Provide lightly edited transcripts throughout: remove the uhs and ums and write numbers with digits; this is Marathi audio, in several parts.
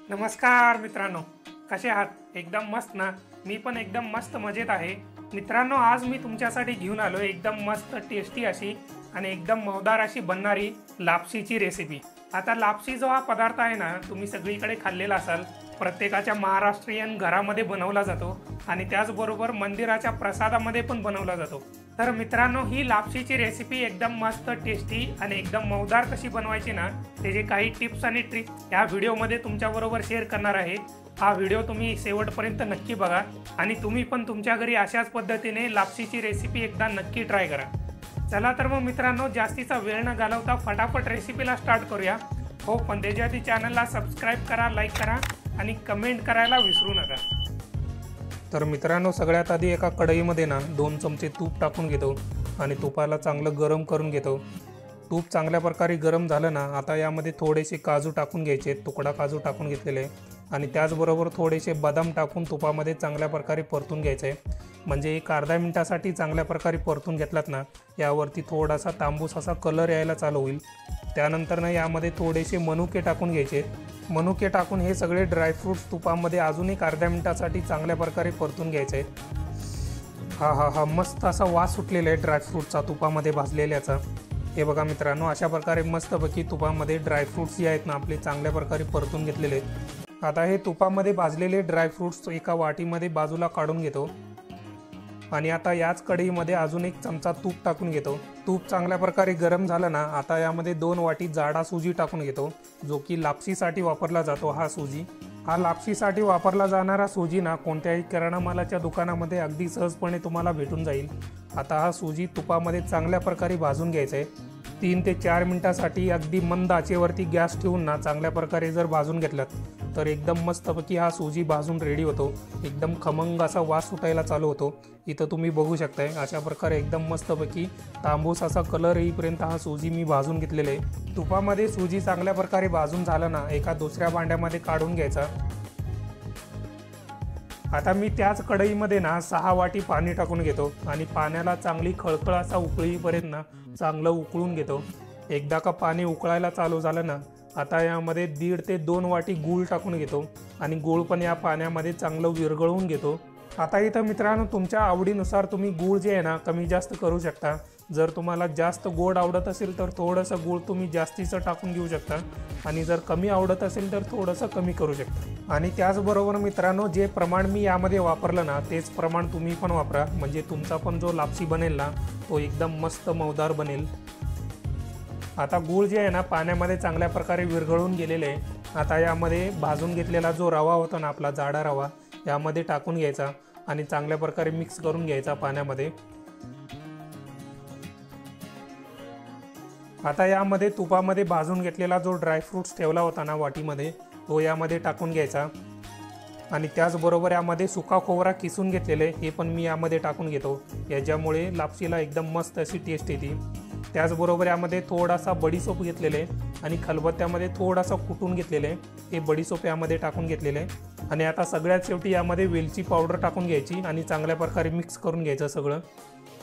नमस्कार मित्रांनो, कसे आहात? एकदम मस्त ना? मी पण एकदम मस्त मजेत आहे. मित्रांनो, आज मी तुमच्यासाठी घेऊन आलो एकदम मस्त टेस्टी अशी आणि एकदम मौदार अशी बनणारी लापशीची रेसिपी. आता लापशी जो हा पदार्थ आहे ना, तुम्ही सगळीकडे खाल्लेला असाल. प्रत्येकाच्या महाराष्ट्रीयन घरामध्ये बनवला जातो आणि त्याचबरोबर मंदिराच्या प्रसादामध्ये पण बनवला जातो. तर मित्रांनो, ही लापशीची रेसिपी एकदम मस्त टेस्टी आणि एकदम मौदार कशी बनवायची ना, त्याचे काही टिप्स आणि ट्रिक्स या व्हिडिओमध्ये तुमच्याबरोबर शेअर करणार आहे. हा व्हिडिओ तुम्ही शेवटपर्यंत नक्की बघा आणि तुम्ही पण तुमच्या घरी अशाच पद्धतीने लापशीची रेसिपी एकदा नक्की ट्राय करा. चला तर मग मित्रांनो, जास्तीचा वेळ न घालवता फटाफट रेसिपीला स्टार्ट करूया. हो, पण त्याच्या आधी चॅनलला सबस्क्राईब करा, लाईक करा आणि कमेंट करायला विसरू नका. तर मित्रांनो, सगळ्यात आधी एका कढईमध्ये ना 2 चमचे तूप टाकून घेतो आणि तुपाला चांगलं गरम करून घेतो. तूप चांगल्या प्रकारे गरम झालं ना, आता यामध्ये थोडेसे काजू टाकून घ्यायचे, तुकडा काजू टाकून घेतलेले आणि त्याचबरोबर थोडेसे बदाम टाकून तुपामध्ये चांगल्या प्रकारे परतून घ्यायचं आहे. म्हणजे एक अर्धा मिनिटासाठी चांगल्या प्रकारे परतून घेतलात ना, यावरती थोडासा तांबूस असा कलर यायला चालू होईल. त्यानंतर ना यामध्ये थोडेसे मनुके टाकून घ्यायचे. मनुके टाकून हे सगळे ड्रायफ्रूट्स तुपामध्ये अजून एक अर्ध्या मिनिटासाठी चांगल्या प्रकारे परतून घ्यायचे आहेत. हा मस्त असा वास सुटलेला आहे ड्रायफ्रूटचा तुपामध्ये भाजलेल्याचा. हे बघा मित्रांनो, अशा प्रकारे मस्तपैकी तुपामध्ये ड्रायफ्रूट्स जे आहेत ना आपले चांगल्या प्रकारे परतून घेतलेले आहेत. आता हे तुपामध्ये भाजलेले ड्रायफ्रूट्स एका वाटीमध्ये बाजूला काढून घेतो आणि आता याच कढईमध्ये अजून 1 चमचा तूप टाकून घेतो. तूप चांगल्या प्रकारे गरम झालं ना, आता यामध्ये 2 वाटी जाडा सुजी टाकून घेतो, जो की लापशीसाठी वापरला जातो. हा लापशीसाठी वापरला जाणारा सुजी ना कोणत्याही किराणा मालाच्या दुकानामध्ये अगदी सहजपणे तुम्हाला भेटून जाईल. आता हा सुजी तुपामध्ये चांगल्या प्रकारे भाजून घ्यायचा आहे. 3 ते 4 मिनिटासाठी अगदी मंद आचेवरती गॅस ठेवून ना चांगल्या प्रकारे जर भाजून घेतलात तर एकदम मस्तपैकी हा सुजी भाजून रेडी होतो. एकदम खमंग असा वास सुटायला चालू होतो. इथं तुम्ही बघू शकताय अशा प्रकारे एकदम मस्तपैकी तांबूस असा कलर येईपर्यंत हा सुजी मी भाजून घेतलेला आहे. तुपामध्ये सुजी चांगल्या प्रकारे भाजून झालं ना, एका दुसऱ्या भांड्यामध्ये काढून घ्यायचा. आता मी त्याच कढईमध्ये ना 6 वाटी पाणी टाकून घेतो आणि पाण्याला चांगली खळखळ असा उकळीपर्यंत ना चांगलं उकळून घेतो. एकदा का पाणी उकळायला चालू झालं ना, आता यामध्ये 1.5 ते 2 वाटी गूळ टाकून घेतो आणि गूळ पण या पाण्यामध्ये चांगलं विरघळवून घेतो. आता इथं मित्रांनो, तुमच्या आवडीनुसार तुम्ही गूळ जे आहे ना कमी जास्त करू शकता. जर तुम्हाला जास्त गोड आवडत असेल तर थोडंसं गूळ तुम्ही जास्तीचं टाकून घेऊ शकता आणि जर कमी आवडत असेल तर थोडंसं कमी करू शकता. आणि त्याचबरोबर मित्रांनो, जे प्रमाण मी यामध्ये वापरलं ना तेच प्रमाण तुम्ही पण वापरा. म्हणजे तुमचा पण जो लापशी बनेल ना तो एकदम मस्त मौदार बनेल. आता गूळ जे आहे ना पाण्यामध्ये चांगल्या प्रकारे विरघळून गेलेले आहे. आता यामध्ये भाजून घेतलेला जो रवा होता ना आपला जाडा रवा, यामध्ये टाकून घ्यायचा आणि चांगल्या प्रकारे मिक्स करून घ्यायचा पाण्यामध्ये. आता यामध्ये तुपामध्ये भाजून घेतलेला जो ड्रायफ्रूट्स ठेवला होता ना वाटीमध्ये, तो यामध्ये टाकून घ्यायचा आणि त्याचबरोबर यामध्ये सुका खोबरा किसून घेतलेले हे पण मी यामध्ये टाकून घेतो. याच्यामुळे लापशीला एकदम मस्त अशी टेस्ट येते. त्याचबरोबर यामध्ये थोडासा बडीशोप घेतलेले आणि खलबत्त्यामध्ये थोडासा कुटून घेतलेले हे बडीशोप यामध्ये टाकून घेतलेले आणि आता सगळ्यात शेवटी यामध्ये वेलची पावडर टाकून घ्यायची आणि चांगल्या प्रकारे मिक्स करून घ्यायचं सगळं.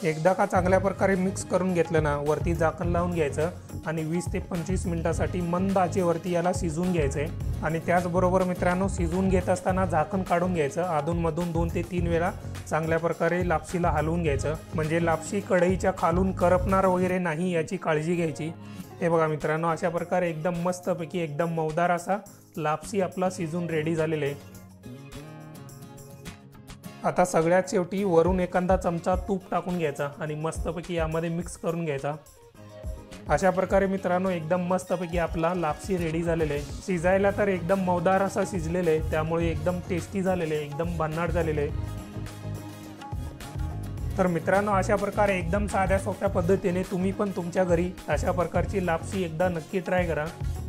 एकदा का चांगल्या प्रकारे मिक्स करून घेतलं ना, वरती झाकण लावून घ्यायचं आणि 20 ते 25 मिनिटासाठी मंद आचेवरती याला शिजवून घ्यायचं आहे. आणि त्याचबरोबर मित्रांनो, शिजवून घेत असताना झाकण काढून घ्यायचं. अधूनमधून 2 ते 3 वेळा चांगल्या प्रकारे लापशीला हलवून घ्यायचं. म्हणजे लापशी कढईच्या खालून करपणार वगैरे नाही याची काळजी घ्यायची. हे बघा मित्रांनो, अशा प्रकारे एकदम मस्तपैकी एकदम मौदार असा लापशी आपला शिजून रेडी झालेला आहे. आता सगळ्यात शेवटी वरून एखादा चमचा तूप टाकून घ्यायचा आणि मस्तपैकी यामध्ये मिक्स करून घ्यायचा. अशा प्रकारे मित्रांनो एकदम मस्तपैकी आपला लापशी रेडी झालेला आहे. शिजायला तर एकदम मौदार असा शिजलेला आहे, त्यामुळे एकदम टेस्टी झालेले आहे, एकदम भन्नाट झालेले आहे. तर मित्रांनो, अशा प्रकारे एकदम साध्या सोप्या पद्धतीने तुम्ही पण तुमच्या घरी अशा प्रकारची लापशी एकदा नक्की ट्राय करा.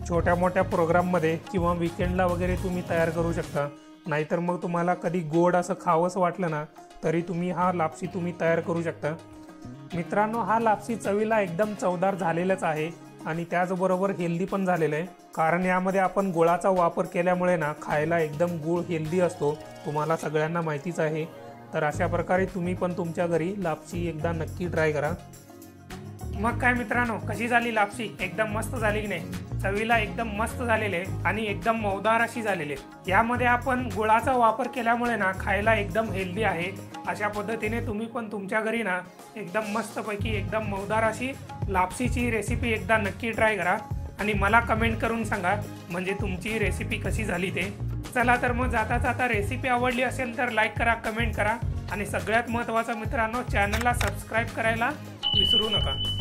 छोट्या मोठ्या प्रोग्राममध्ये किंवा विकेंडला वगैरे तुम्ही तयार करू शकता. नाहीतर मग तुम्हाला कधी गोड असं खावंसं वाटलं ना तरी तुम्ही हा लापशी तुम्ही तयार करू शकता. मित्रांनो, हा लापशी चवीला एकदम चवदार झालेलाच आहे आणि त्याचबरोबर हेल्दी पण झालेलं आहे. कारण यामध्ये आपण गुळाचा वापर केल्यामुळे ना खायला एकदम गूळ हेल्दी असतो, तुम्हाला सगळ्यांना माहितीच आहे. तर अशा प्रकारे तुम्ही पण तुमच्या घरी लापशी एकदा नक्की ट्राय करा. मग काय मित्रांनो, कशी झाली लापशी? एकदम मस्त झाली की नाही? चवीला एकदम मस्त झालेले आणि एकदम मऊदार अशी झालेली. यामध्ये आपण गुळाचा वापर केल्यामुळे ना खायला एकदम हेल्दी आहे. अशा पद्धतीने तुम्ही पण तुमच्या घरी ना एकदम मस्तपैकी एकदम मऊदार अशी लापशीची रेसिपी एकदा नक्की ट्राय करा आणि मला कमेंट करून सांगा म्हणजे तुमची रेसिपी कशी झाली ते. चला तर मग जाता जाता रेसिपी आवडली असेल तर लाईक करा, कमेंट करा आणि सगळ्यात महत्त्वाचं मित्रांनो, चॅनलला सबस्क्राईब करायला विसरू नका.